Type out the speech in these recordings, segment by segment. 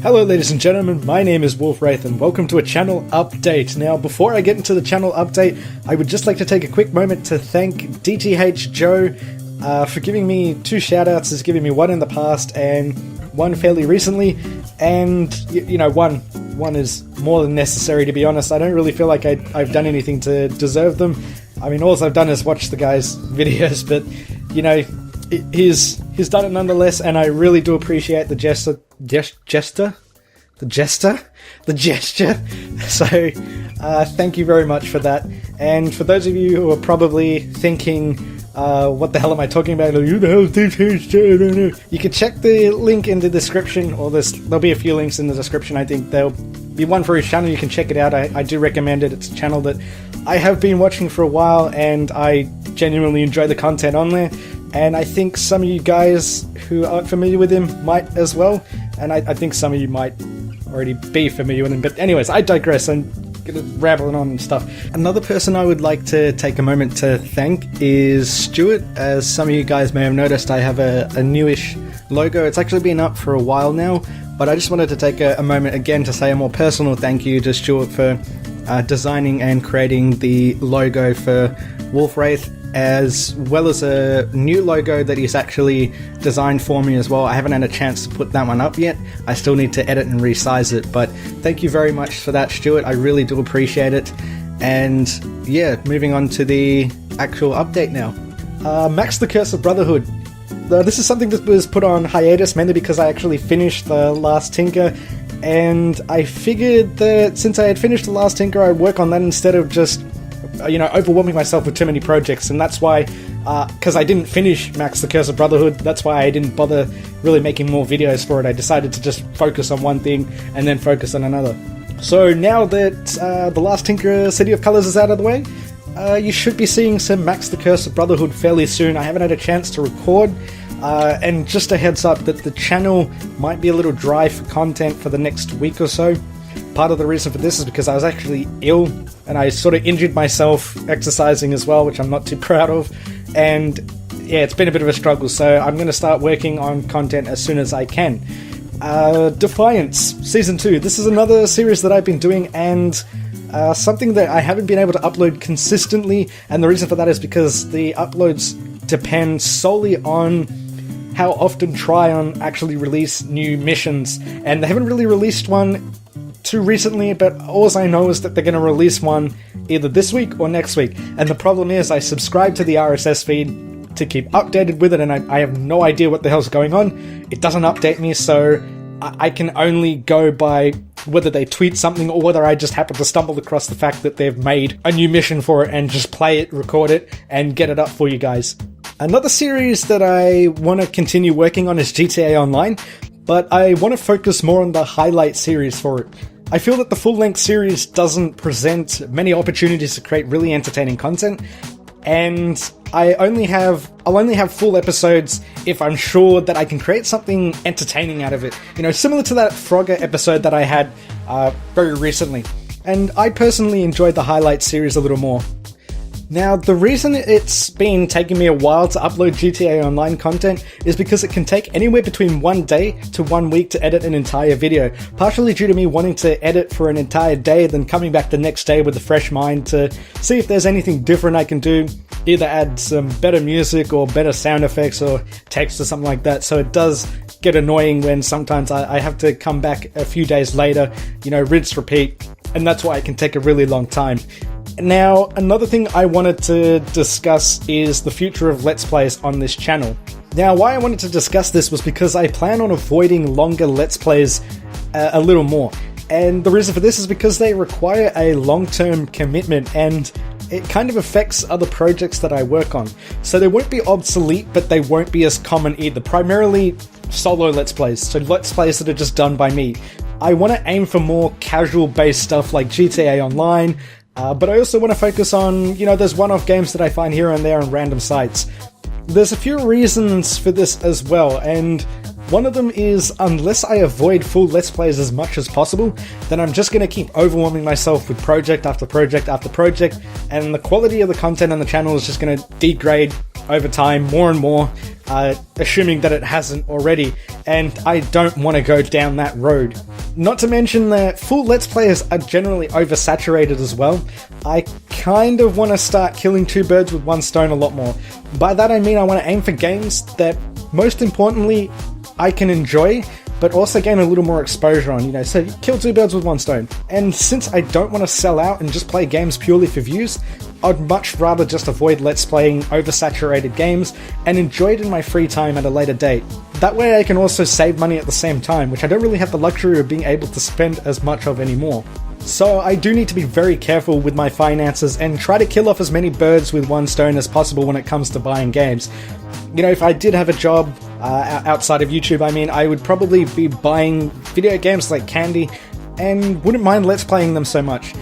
Hello ladies and gentlemen, my name is Wraith and welcome to a channel update. Now before I get into the channel update, I would just like to take a quick moment to thank DTH Joe for giving me 2 shoutouts. He's given me one in the past and one fairly recently, and you know, one is more than necessary, to be honest. I don't really feel like I've done anything to deserve them. I mean, all I've done is watch the guy's videos, but you know, he's done it nonetheless, and I really do appreciate the gesture. So thank you very much for that. And for those of you who are probably thinking, what the hell am I talking about? Who the hell is this? You can check the link in the description, or there'll be a few links in the description. I think there'll be one for each channel. You can check it out. I do recommend it. It's a channel that I have been watching for a while, and I genuinely enjoy the content on there. And I think some of you guys who aren't familiar with him might as well. And I think some of you might already be familiar with him. But anyways, I digress. I'm gonna rambling on and stuff. Another person I would like to take a moment to thank is Stuart. As some of you guys may have noticed, I have a newish logo. It's actually been up for a while now, but I just wanted to take a moment again to say a more personal thank you to Stuart for designing and creating the logo for Wraith, as well as a new logo that he's actually designed for me as well. I haven't had a chance to put that one up yet. I still need to edit and resize it, but thank you very much for that, Stuart. I really do appreciate it. And yeah, moving on to the actual update now. Max the Curse of Brotherhood. This is something that was put on hiatus mainly because I actually finished the last Tinker, and I figured that since I had finished the last Tinker, I'd work on that instead of just overwhelming myself with too many projects. And that's why, because I didn't finish Max the Curse of Brotherhood, that's why I didn't bother really making more videos for it. I decided to just focus on one thing and then focus on another. So now that the last Tinker City of Colors is out of the way, you should be seeing some Max the Curse of Brotherhood fairly soon. I haven't had a chance to record, and just a heads up that the channel might be a little dry for content for the next week or so. Part of the reason for this is because I was actually ill, and I sort of injured myself exercising as well, which I'm not too proud of. And yeah, it's been a bit of a struggle, so I'm going to start working on content as soon as I can. Defiance Season 2. This is another series that I've been doing, and something that I haven't been able to upload consistently, and the reason for that is because the uploads depend solely on how often Tryon actually release new missions, and they haven't really released one too recently, but all I know is that they're going to release one either this week or next week. And the problem is I subscribe to the RSS feed to keep updated with it, and I have no idea what the hell's going on. It doesn't update me, so I can only go by whether they tweet something or whether I just happen to stumble across the fact that they've made a new mission for it and just play it, record it, and get it up for you guys. Another series that I want to continue working on is GTA Online, but I want to focus more on the highlight series for it. I feel that the full-length series doesn't present many opportunities to create really entertaining content, and I'll only have full episodes if I'm sure that I can create something entertaining out of it. You know, similar to that Frogger episode that I had very recently. And I personally enjoyed the highlight series a little more. Now, the reason it's been taking me a while to upload GTA Online content is because it can take anywhere between 1 day to 1 week to edit an entire video, partially due to me wanting to edit for an entire day, then coming back the next day with a fresh mind to see if there's anything different I can do, either add some better music or better sound effects or text or something like that. So it does get annoying when sometimes I have to come back a few days later, rinse, repeat, and that's why it can take a really long time. Now, another thing I wanted to discuss is the future of Let's Plays on this channel. Now, why I wanted to discuss this was because I plan on avoiding longer Let's Plays a little more. And the reason for this is because they require a long-term commitment, and it kind of affects other projects that I work on. So they won't be obsolete, but they won't be as common either. Primarily solo Let's Plays, so Let's Plays that are just done by me. I want to aim for more casual-based stuff like GTA Online, but I also want to focus on, those one-off games that I find here and there on random sites. There's a few reasons for this as well, and one of them is unless I avoid full Let's Plays as much as possible, then I'm just going to keep overwhelming myself with project after project after project, and the quality of the content on the channel is just going to degrade over time, more and more, assuming that it hasn't already, and I don't want to go down that road. Not to mention that full Let's Players are generally oversaturated as well. I kind of want to start killing two birds with one stone a lot more. By that I mean I want to aim for games that, most importantly, I can enjoy, but also gain a little more exposure on, so kill two birds with one stone. And since I don't want to sell out and just play games purely for views, I'd much rather just avoid Let's Playing oversaturated games and enjoy it in my free time at a later date. That way I can also save money at the same time, which I don't really have the luxury of being able to spend as much of anymore. So I do need to be very careful with my finances and try to kill off as many birds with one stone as possible when it comes to buying games. If I did have a job outside of YouTube, I would probably be buying video games like candy and wouldn't mind Let's Playing them so much.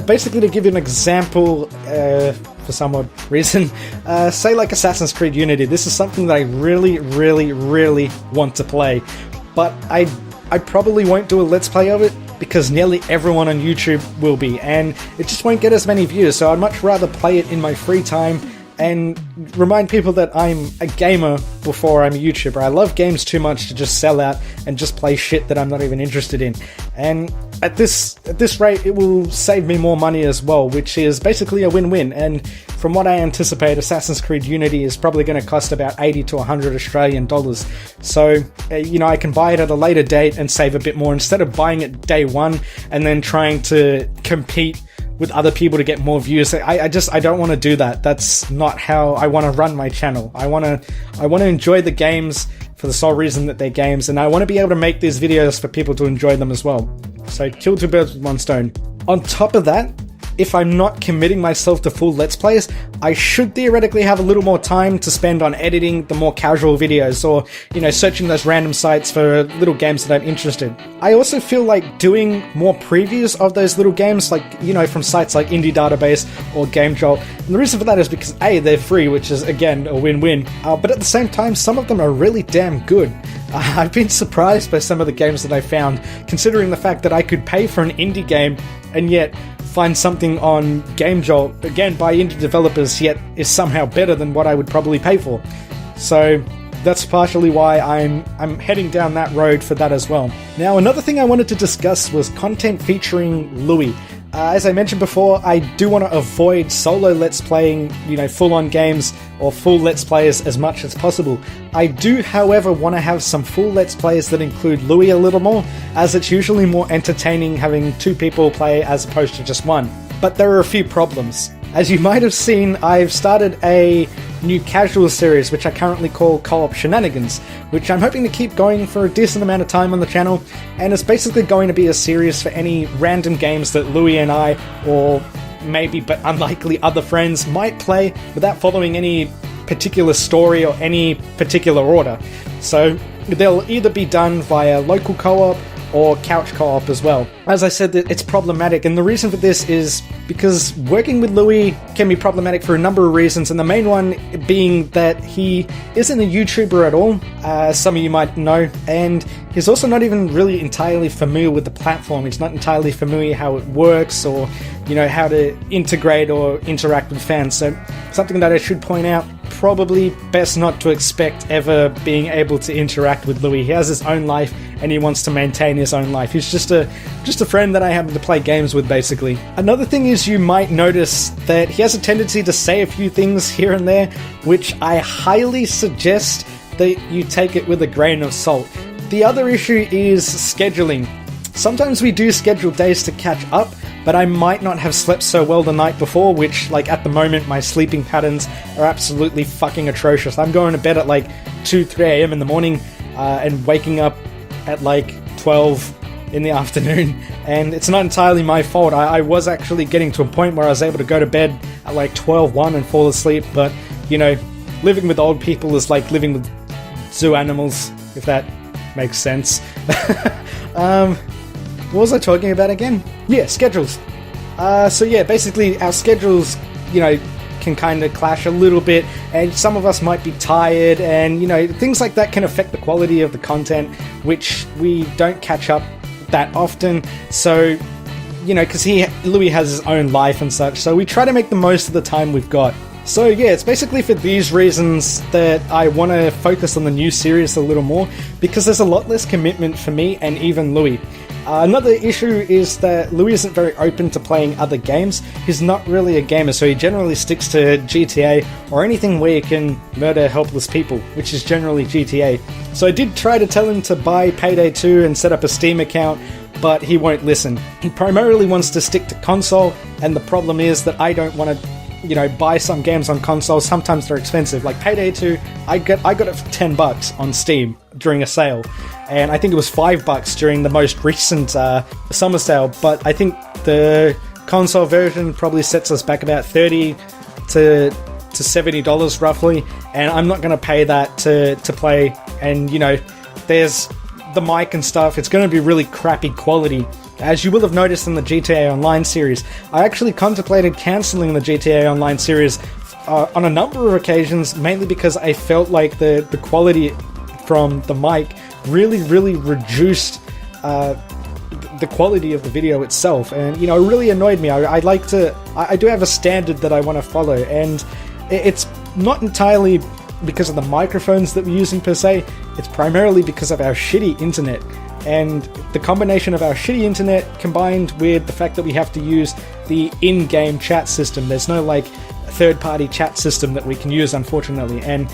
Basically, to give you an example, for some odd reason, say like Assassin's Creed Unity. This is something that I really, really, really want to play, but I probably won't do a Let's Play of it because nearly everyone on YouTube will be, and it just won't get as many views, so I'd much rather play it in my free time and remind people that I'm a gamer before I'm a YouTuber. I love games too much to just sell out and just play shit that I'm not even interested in. And at this rate, it will save me more money as well, which is basically a win-win. And from what I anticipate, Assassin's Creed Unity is probably going to cost about 80 to 100 Australian dollars. So, I can buy it at a later date and save a bit more instead of buying it day one and then trying to compete with other people to get more views. I don't want to do that. That's not how I want to run my channel. I want to enjoy the games for the sole reason that they're games, and I want to be able to make these videos for people to enjoy them as well. So kill two birds with one stone. On top of that, if I'm not committing myself to full Let's Plays, I should theoretically have a little more time to spend on editing the more casual videos or, searching those random sites for little games that I'm interested. I also feel like doing more previews of those little games, like, from sites like Indie Database or Game Jolt. And the reason for that is because A, they're free, which is, again, a win-win. But at the same time, some of them are really damn good. I've been surprised by some of the games that I found, considering the fact that I could pay for an indie game and yet find something on Game Jolt, again by indie developers, yet is somehow better than what I would probably pay for. So that's partially why I'm heading down that road for that as well. Now, another thing I wanted to discuss was content featuring Louis. As I mentioned before, I do want to avoid solo Let's Playing, full-on games or full Let's Players as much as possible. I do, however, want to have some full Let's Plays that include Louis a little more, as it's usually more entertaining having two people play as opposed to just one. But there are a few problems. As you might have seen, I've started a new casual series, which I currently call Co-op Shenanigans, which I'm hoping to keep going for a decent amount of time on the channel, and it's basically going to be a series for any random games that Louis and I, or maybe but unlikely other friends, might play without following any particular story or any particular order. So they'll either be done via local co-op or couch co-op as well. As I said, it's problematic, and the reason for this is because working with Louis can be problematic for a number of reasons, and the main one being that he isn't a YouTuber at all, as some of you might know, and he's also not even really entirely familiar with the platform. He's not entirely familiar how it works, or how to integrate or interact with fans. So something that I should point out, probably best not to expect ever being able to interact with Louis. He has his own life and he wants to maintain his own life. He's just a friend that I happen to play games with, basically. Another thing is, you might notice that he has a tendency to say a few things here and there, which I highly suggest that you take it with a grain of salt. The other issue is scheduling. Sometimes we do schedule days to catch up, but I might not have slept so well the night before, which, at the moment, my sleeping patterns are absolutely fucking atrocious. I'm going to bed at 2, 3 a.m. in the morning, and waking up at 12 in the afternoon, and it's not entirely my fault. I was actually getting to a point where I was able to go to bed at 12, 1 and fall asleep, but, living with old people is like living with zoo animals, if that makes sense. What was I talking about again? Yeah, schedules. So yeah, basically our schedules, can kind of clash a little bit, and some of us might be tired, and things like that can affect the quality of the content, which we don't catch up that often. So, because Louis has his own life and such, so we try to make the most of the time we've got. So yeah, it's basically for these reasons that I want to focus on the new series a little more, because there's a lot less commitment for me and even Louis. Another issue is that Louis isn't very open to playing other games. He's not really a gamer, so he generally sticks to GTA or anything where you can murder helpless people, which is generally GTA. So I did try to tell him to buy Payday 2 and set up a Steam account, but he won't listen. He primarily wants to stick to console, and the problem is that I don't want to buy some games on console. Sometimes they're expensive. Like Payday 2, I got it for $10 on Steam during a sale, and I think it was $5 during the most recent summer sale, but I think the console version probably sets us back about $30 to $70 roughly, and I'm not going to pay that to play. And there's the mic and stuff, it's going to be really crappy quality. As you will have noticed in the GTA Online series, I actually contemplated cancelling the GTA Online series on a number of occasions, mainly because I felt like the quality from the mic really reduced the quality of the video itself, and it really annoyed me. I do have a standard that I want to follow, and it's not entirely because of the microphones that we're using per se, it's primarily because of our shitty internet. And the combination of our shitty internet combined with the fact that we have to use the in-game chat system, there's no third-party chat system that we can use, unfortunately, and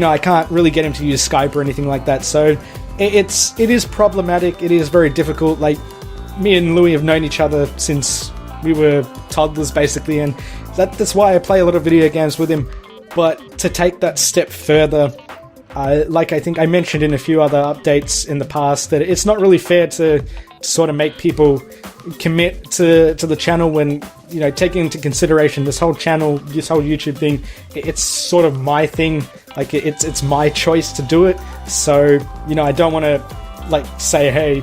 I can't really get him to use Skype or anything like that, so it is problematic. It is very difficult. Like, me and Louis have known each other since we were toddlers basically, and that's why I play a lot of video games with him. But to take that step further, like I think I mentioned in a few other updates in the past, that it's not really fair to sort of make people commit to the channel when, taking into consideration this whole channel, this whole YouTube thing, it's sort of my thing. Like, it's my choice to do it. So, I don't want to, say, hey,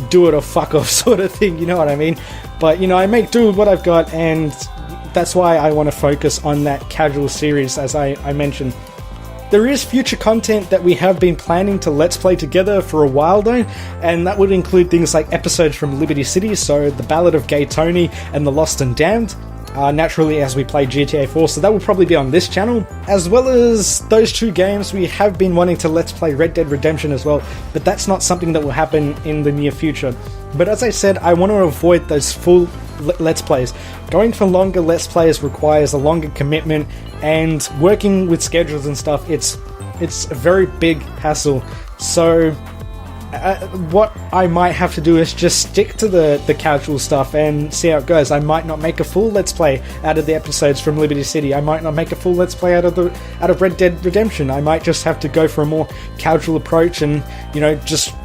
do it or fuck off sort of thing, you know what I mean? But, I make do with what I've got, and that's why I want to focus on that casual series, as I mentioned. There is future content that we have been planning to Let's Play together for a while though, and that would include things like episodes from Liberty City, so The Ballad of Gay Tony and The Lost and Damned, naturally as we play GTA 4, so that will probably be on this channel. As well as those two games, we have been wanting to Let's Play Red Dead Redemption as well, but that's not something that will happen in the near future. But as I said, I want to avoid those full Let's Plays. Going for longer Let's Plays requires a longer commitment, and working with schedules and stuff, it's a very big hassle. So what I might have to do is just stick to the casual stuff and see how it goes. I might not make a full Let's Play out of the episodes from Liberty City. I might not make a full Let's Play out of Red Dead Redemption. I might just have to go for a more casual approach and just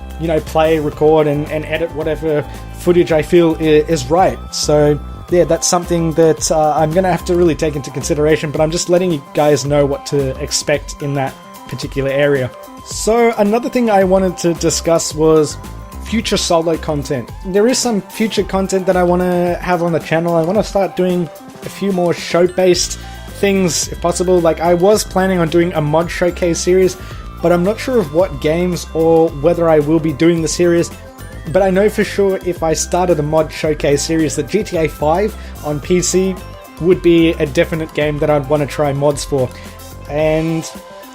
play, record, and edit whatever footage I feel is right. So yeah, that's something that I'm going to have to really take into consideration, but I'm just letting you guys know what to expect in that particular area. So another thing I wanted to discuss was future solo content. There is some future content that I want to have on the channel. I want to start doing a few more show-based things if possible. Like, I was planning on doing a mod showcase series, but I'm not sure of what games or whether I will be doing the series. But I know for sure if I started a mod showcase series that GTA 5 on PC would be a definite game that I'd want to try mods for. And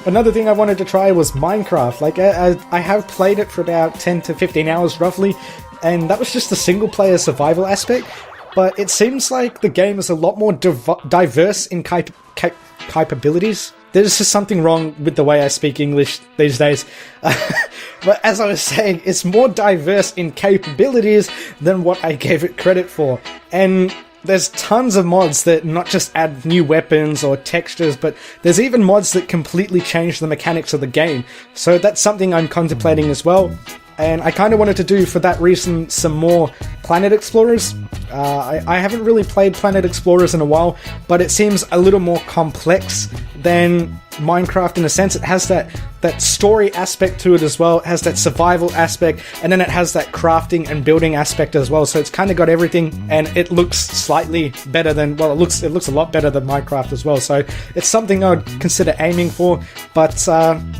another thing I wanted to try was Minecraft. Like, I have played it for about 10 to 15 hours roughly, and that was just the single player survival aspect. But it seems like the game is a lot more diverse in capabilities. There's just something wrong with the way I speak English these days. But as I was saying, it's more diverse in capabilities than what I gave it credit for. And there's tons of mods that not just add new weapons or textures, but there's even mods that completely change the mechanics of the game. So that's something I'm contemplating as well. And I kind of wanted to do, for that reason, some more Planet Explorers. I haven't really played Planet Explorers in a while, but it seems a little more complex than Minecraft in a sense. It has that story aspect to it as well. It has that survival aspect, and then it has that crafting and building aspect as well. So it's kind of got everything, and it looks slightly better than, well, it looks a lot better than Minecraft as well. So it's something I would consider aiming for, but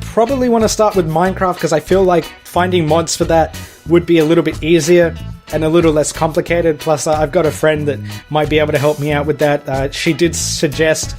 probably want to start with Minecraft because I feel like finding mods for that would be a little bit easier. and a little less complicated. Plus, I've got a friend that might be able to help me out with that. She did suggest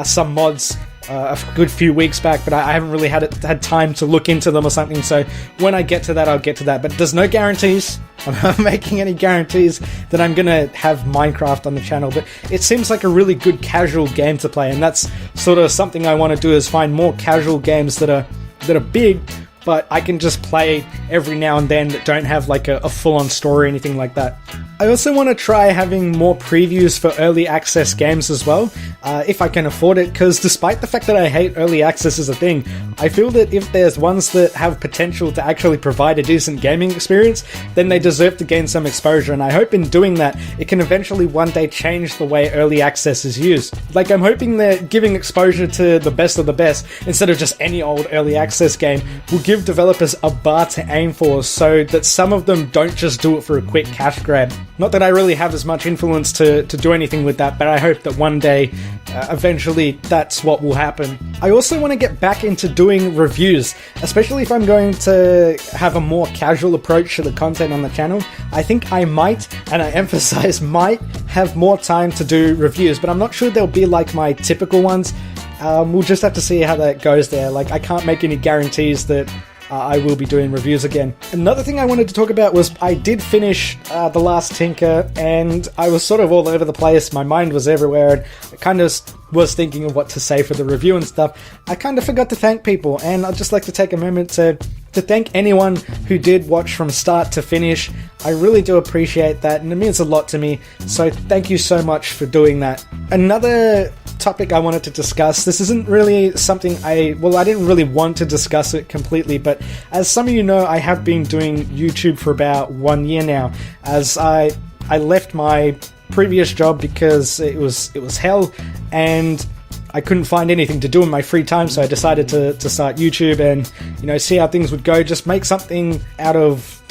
some mods a good few weeks back, but I haven't really had time to look into them or something, so when I get to that, I'll get to that. But there's no guarantees. I'm not making any guarantees that I'm gonna have Minecraft on the channel, but it seems like a really good casual game to play, and that's sort of something I want to do, is find more casual games that are big, but I can just play every now and then, that don't have like a full-on story or anything like that. I also want to try having more previews for early access games as well, if I can afford it, because despite the fact that I hate early access as a thing, I feel that if there's ones that have potential to actually provide a decent gaming experience, then they deserve to gain some exposure, and I hope in doing that, it can eventually one day change the way early access is used. Like, I'm hoping that giving exposure to the best of the best, instead of just any old early access game, will give developers a bar to aim for, so that some of them don't just do it for a quick cash grab. Not that I really have as much influence to do anything with that, but I hope that one day, eventually, that's what will happen. I also want to get back into doing reviews, especially if I'm going to have a more casual approach to the content on the channel. I think I might, and I emphasize might, have more time to do reviews, but I'm not sure they'll be like my typical ones. We'll just have to see how that goes there. Like, I can't make any guarantees that I will be doing reviews again. Another thing I wanted to talk about was I did finish The Last Tinker, and I was sort of all over the place. My mind was everywhere, and I kind of was thinking of what to say for the review and stuff. I kind of forgot to thank people, and I'd just like to take a moment to thank anyone who did watch from start to finish. I really do appreciate that, and it means a lot to me, so thank you so much for doing that. Another topic I wanted to discuss, this isn't really something I didn't really want to discuss it completely, but as some of you know, I have been doing YouTube for about 1 year now, as I left my previous job because it was hell, and I couldn't find anything to do in my free time, so I decided to start YouTube and, see how things would go, just make something out of,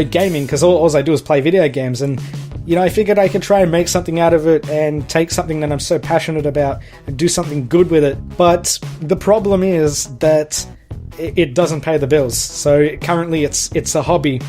gaming, because all I do is play video games, and I figured I could try and make something out of it and take something that I'm so passionate about and do something good with it. But the problem is that it doesn't pay the bills. So currently it's a hobby,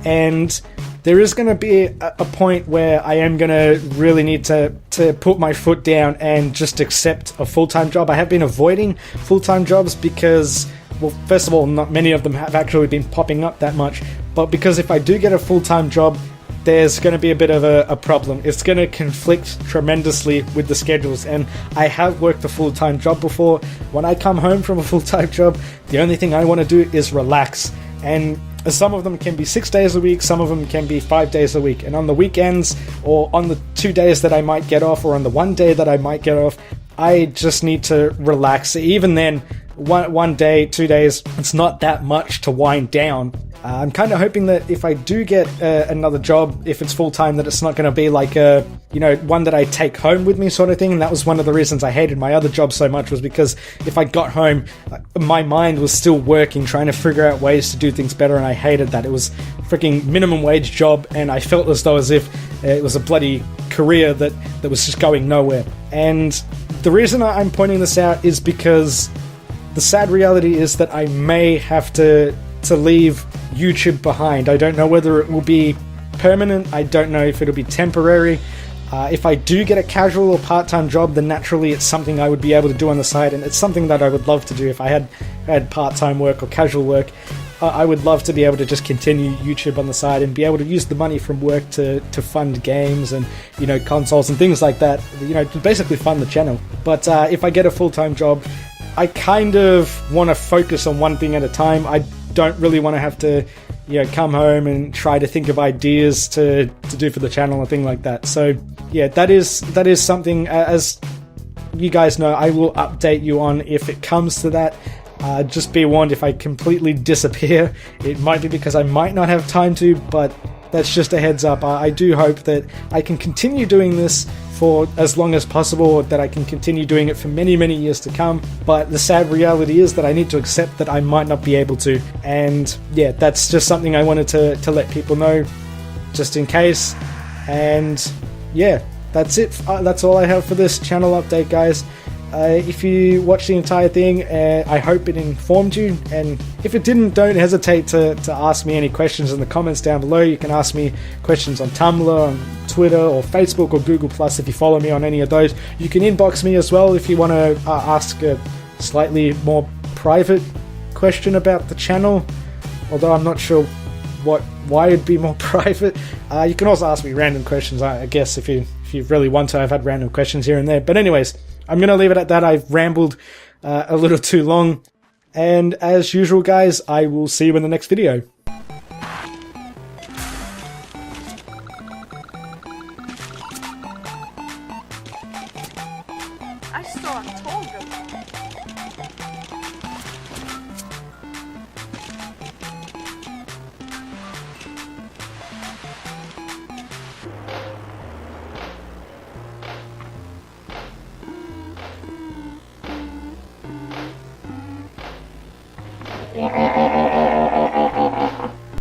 and there is going to be a point where I am going to really need to put my foot down and just accept a full-time job. I have been avoiding full-time jobs because, well, first of all, not many of them have actually been popping up that much, but because if I do get a full-time job, there's going to be a bit of a problem. It's going to conflict tremendously with the schedules, and I have worked a full-time job before. When I come home from a full-time job, the only thing I want to do is relax, and some of them can be 6 days a week, some of them can be 5 days a week, and on the weekends, or on the 2 days that I might get off, or on the 1 day that I might get off, I just need to relax. Even then, one day, 2 days, it's not that much to wind down. I'm kind of hoping that if I do get another job, if it's full-time, that it's not going to be like one that I take home with me sort of thing. And that was one of the reasons I hated my other job so much, was because if I got home, my mind was still working, trying to figure out ways to do things better, and I hated that. It was a freaking minimum wage job, and I felt as though as if it was a bloody career that was just going nowhere. And the reason I'm pointing this out is because the sad reality is that I may have to leave YouTube behind. I don't know whether it will be permanent. I don't know if it'll be temporary. If I do get a casual or part-time job, then naturally it's something I would be able to do on the side, and it's something that I would love to do. If I had part-time work or casual work, I would love to be able to just continue YouTube on the side and be able to use the money from work to fund games and, consoles and things like that, to basically fund the channel. But if I get a full-time job, I kind of want to focus on one thing at a time. I don't really want to have to, come home and try to think of ideas to do for the channel or thing like that. So, yeah, that is something, as you guys know, I will update you on if it comes to that. Just be warned, if I completely disappear, it might be because I might not have time to, but that's just a heads up. I do hope that I can continue doing this for as long as possible, that I can continue doing it for many, many years to come. But the sad reality is that I need to accept that I might not be able to. And yeah, that's just something I wanted to let people know, just in case. And yeah, that's it. That's all I have for this channel update, guys. If you watched the entire thing, I hope it informed you, and if it didn't, don't hesitate to ask me any questions in the comments down below. You can ask me questions on Tumblr, on Twitter, or Facebook, or Google+, if you follow me on any of those. You can inbox me as well if you want to ask a slightly more private question about the channel, although I'm not sure why it'd be more private. You can also ask me random questions, I guess, if you really want to. I've had random questions here and there, but anyways, I'm going to leave it at that. I've rambled a little too long. And as usual, guys, I will see you in the next video. I saw a Tolga. Yeah.